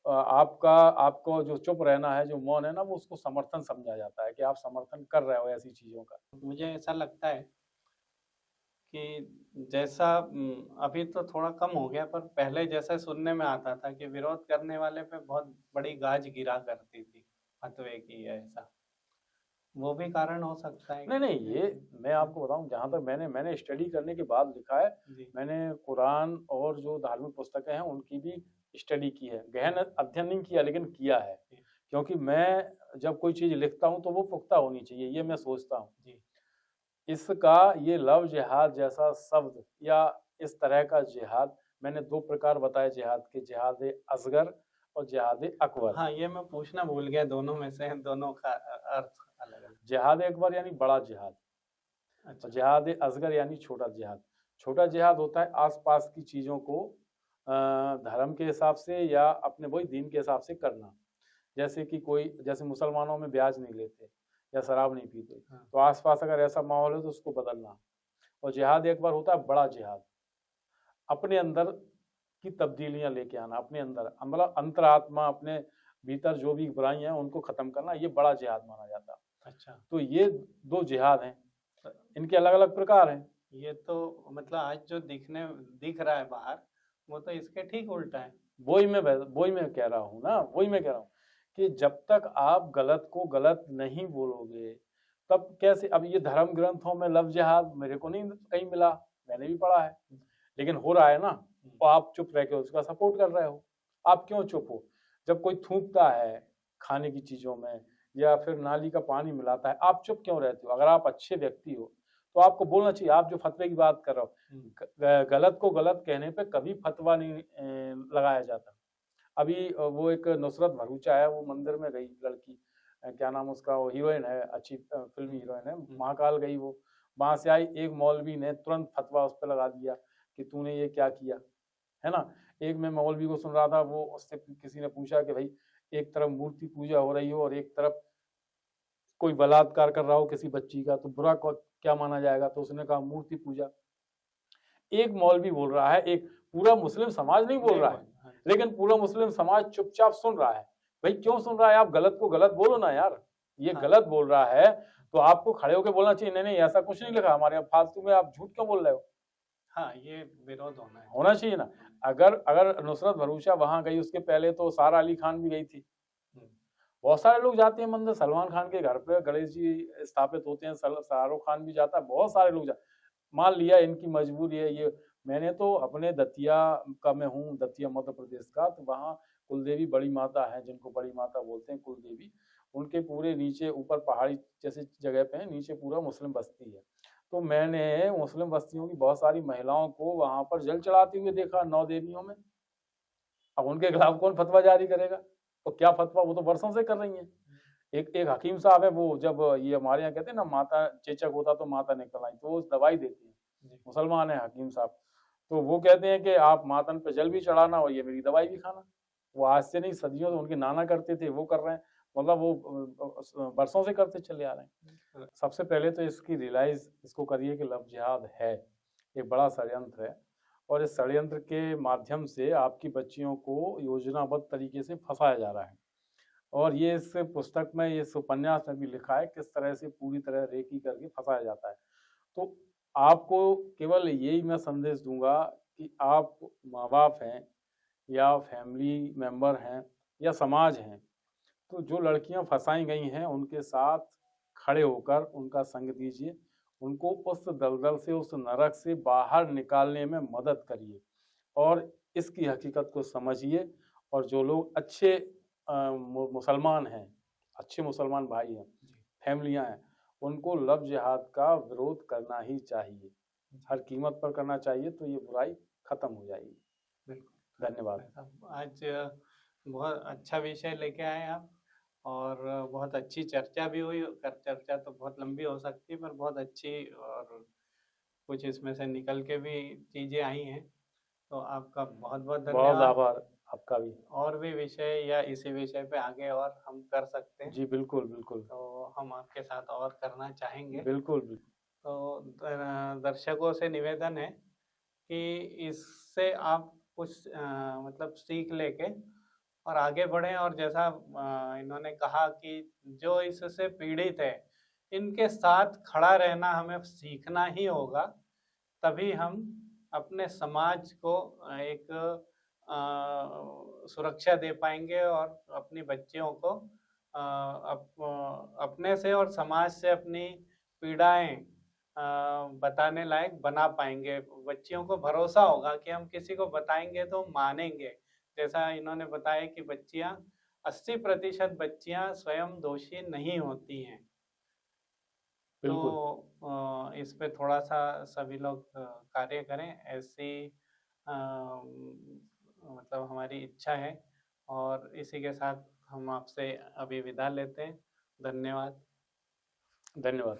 आपको जो चुप रहना है, जो मौन है ना, वो उसको समर्थन समझा जाता है कि आप समर्थन कर रहे हो ऐसी चीजों का। मुझे ऐसा लगता है कि जैसा अभी तो थोड़ा कम हो गया, पर पहले जैसा सुनने में आता था कि विरोध करने वाले पे बहुत बड़ी गाज गिरा करती थी फतवे की, ऐसा वो भी कारण हो सकता है? नहीं, ये मैं आपको बताऊं, जहां तक मैंने स्टडी करने के बाद लिखा है, मैंने कुरान और जो धार्मिक पुस्तकें हैं उनकी भी स्टडी की है, गहन अध्ययन नहीं किया लेकिन किया है। क्योंकि मैं जब कोई चीज लिखता हूं तो वो पुख्ता होनी चाहिए, ये मैं सोचता हूँ। इसका ये लव जिहाद जैसा शब्द या इस तरह का जिहाद, मैंने दो प्रकार बताए जिहाद के, जिहाद असगर और जिहाद अकबर। हाँ, ये मैं पूछना भूल गया, दोनों में से दोनों का अर्थ अलग अलग। जिहाद अकबर यानी बड़ा जिहाद, अच्छा। जिहाद असगर यानी छोटा जिहाद। छोटा जिहाद होता है आसपास की चीजों को धर्म के हिसाब से या अपने वही दीन के हिसाब से करना। जैसे कि जैसे मुसलमानों में ब्याज नहीं लेते या शराब नहीं पीते, तो आसपास अगर ऐसा माहौल है तो उसको बदलना। और जिहाद एक बार होता है बड़ा जिहाद, अपने अंदर की तब्दीलियां लेके आना, अपने अंदर मतलब अंतरात्मा, अपने भीतर जो भी बुराइयां हैं उनको खत्म करना, ये बड़ा जिहाद माना जाता है। अच्छा, तो ये दो जिहाद हैं, इनके अलग अलग प्रकार हैं। ये तो मतलब आज जो दिख रहा है बाहर, वो तो इसके ठीक उल्टा है। वही मैं कह रहा हूँ ना, वही मैं कह रहा हूँ कि जब तक आप गलत को गलत नहीं बोलोगे तब कैसे। अब ये धर्म ग्रंथों में लफ्ज जिहाद मेरे को नहीं कहीं मिला, मैंने भी पढ़ा है, लेकिन हो रहा है ना, तो आप चुप रह के उसका सपोर्ट कर रहे हो। आप क्यों चुप हो? जब कोई थूकता है खाने की चीजों में या फिर नाली का पानी मिलाता है, आप चुप क्यों रहते हो? अगर आप अच्छे व्यक्ति हो तो आपको बोलना चाहिए। आप जो फतवे की बात कर रहे हो, गलत को गलत कहने पे कभी फतवा नहीं लगाया जाता। अभी वो एक नुसरत भरूचा है, वो मंदिर में गई लड़की, क्या नाम उसका, वो हीरोइन है, अच्छी फिल्मी हीरोइन है, महाकाल गई वो, वहां से आई, एक मौलवी ने तुरंत फतवा उस पर लगा दिया कि तूने ये क्या किया, है ना। एक मैं मौलवी को सुन रहा था, वो उससे किसी ने पूछा कि भाई एक तरफ मूर्ति पूजा हो रही हो और एक तरफ कोई बलात्कार कर रहा हो किसी बच्ची का, तो बुरा क्या माना जाएगा? तो उसने कहा मूर्ति पूजा। एक मौलवी बोल रहा है, एक पूरा मुस्लिम समाज नहीं बोल रहा है, लेकिन पूरा मुस्लिम समाज चुपचाप सुन रहा है। भाई क्यों सुन रहा है? आप गलत को गलत बोलो ना यार, ये गलत बोल रहा है तो आपको खड़े होकर बोलना चाहिए, नहीं नहीं ऐसा कुछ नहीं लिखा हमारे यहाँ, फालतू में आप झूठ क्यों बोल रहे हो? हाँ, ये विरोध होना चाहिए ना। अगर अगर नुसरत भरूचा वहां गई, उसके पहले तो सारा अली खान भी गई थी, बहुत सारे लोग जाते हैं मंदिर, सलमान खान के घर पे गणेश जी स्थापित होते हैं, शाहरुख खान भी जाता है, बहुत सारे लोग जाते। मान लिया इनकी मजबूरी है ये। मैंने तो अपने दतिया का मैं हूँ, दतिया मध्य प्रदेश का, तो वहाँ कुलदेवी बड़ी माता है, जिनको बड़ी माता बोलते हैं कुलदेवी, उनके पूरे नीचे ऊपर पहाड़ी जैसे जगह पे है, नीचे पूरा मुस्लिम बस्ती है। तो मैंने मुस्लिम बस्तियों की बहुत सारी महिलाओं को वहां पर जल चढ़ाते हुए देखा 9 देवियों में। अब उनके खिलाफ कौन फतवा जारी करेगा? तो क्या फतवा, वो तो वर्षों से कर रही हैं। एक हकीम साहब है, वो जब ये हमारे यहाँ कहते हैं ना माता चेचक होता तो माता निकल आई, तो वो दवाई देती है, मुसलमान है हकीम साहब, तो वो कहते हैं कि आप मातन पे जल भी चढ़ाना और ये मेरी दवाई भी खाना। वो आज से नहीं, सदियों से उनके नाना करते थे, वो कर रहे हैं, मतलब वो बरसों से करते चले आ रहे हैं। सबसे पहले तो इसकी रियलाइज इसको करिए कि लव जिहाद है एक बड़ा षड्यंत्र है, और इस षड्यंत्र के माध्यम से आपकी बच्चियों को योजनाबद्ध तरीके से फंसाया जा रहा है। और ये इस पुस्तक में, इस उपन्यास में भी लिखा है किस तरह से पूरी तरह रेकी करके फंसाया जाता है। तो आपको केवल यही मैं संदेश दूंगा कि आप माँ बाप हैं या फैमिली मेंबर हैं या समाज हैं, तो जो लड़कियां फंसाई गई हैं उनके साथ खड़े होकर उनका संग दीजिए, उनको उस दलदल से, उस नरक से बाहर निकालने में मदद करिए और इसकी हकीकत को समझिए। और जो लोग अच्छे मुसलमान हैं, अच्छे मुसलमान भाई हैं, फैमिलियां हैं, उनको लव जिहाद का विरोध करना ही चाहिए, हर कीमत पर करना चाहिए, तो ये बुराई खत्म हो जाएगी। बिल्कुल। धन्यवाद। आज बहुत अच्छा विषय लेके आए आप, और बहुत अच्छी चर्चा भी हुई। चर्चा तो बहुत लंबी हो सकती है, पर बहुत अच्छी, और कुछ इसमें से निकल के भी चीजें आई हैं। तो आपका बहुत बहुत धन्यवाद। बहुत आभार आपका भी। और भी विषय या इसी विषय पे आगे और हम कर सकते हैं। जी बिल्कुल बिल्कुल। तो हम आपके साथ और करना चाहेंगे। बिल्कुल बिल्कुल। तो दर्शकों से निवेदन है कि इससे आप कुछ मतलब सीख लेके और आगे बढ़ें, और जैसा इन्होंने कहा कि जो इससे पीड़ित है, इनके साथ खड़ा रहना हमें सीखना ही होगा, तभी हम अपने समाज को एक सुरक्षा दे पाएंगे और अपनी बच्चियों को अपने से और समाज से अपनी पीड़ाएं बताने लायक बना पाएंगे। बच्चियों को भरोसा होगा कि हम किसी को बताएंगे तो मानेंगे। जैसा इन्होंने बताया कि बच्चियां 80% बच्चियां स्वयं दोषी नहीं होती हैं। तो इस पे थोड़ा सा सभी लोग कार्य करें, ऐसी मतलब हमारी इच्छा है। और इसी के साथ हम आपसे अभी विदा लेते हैं। धन्यवाद। धन्यवाद।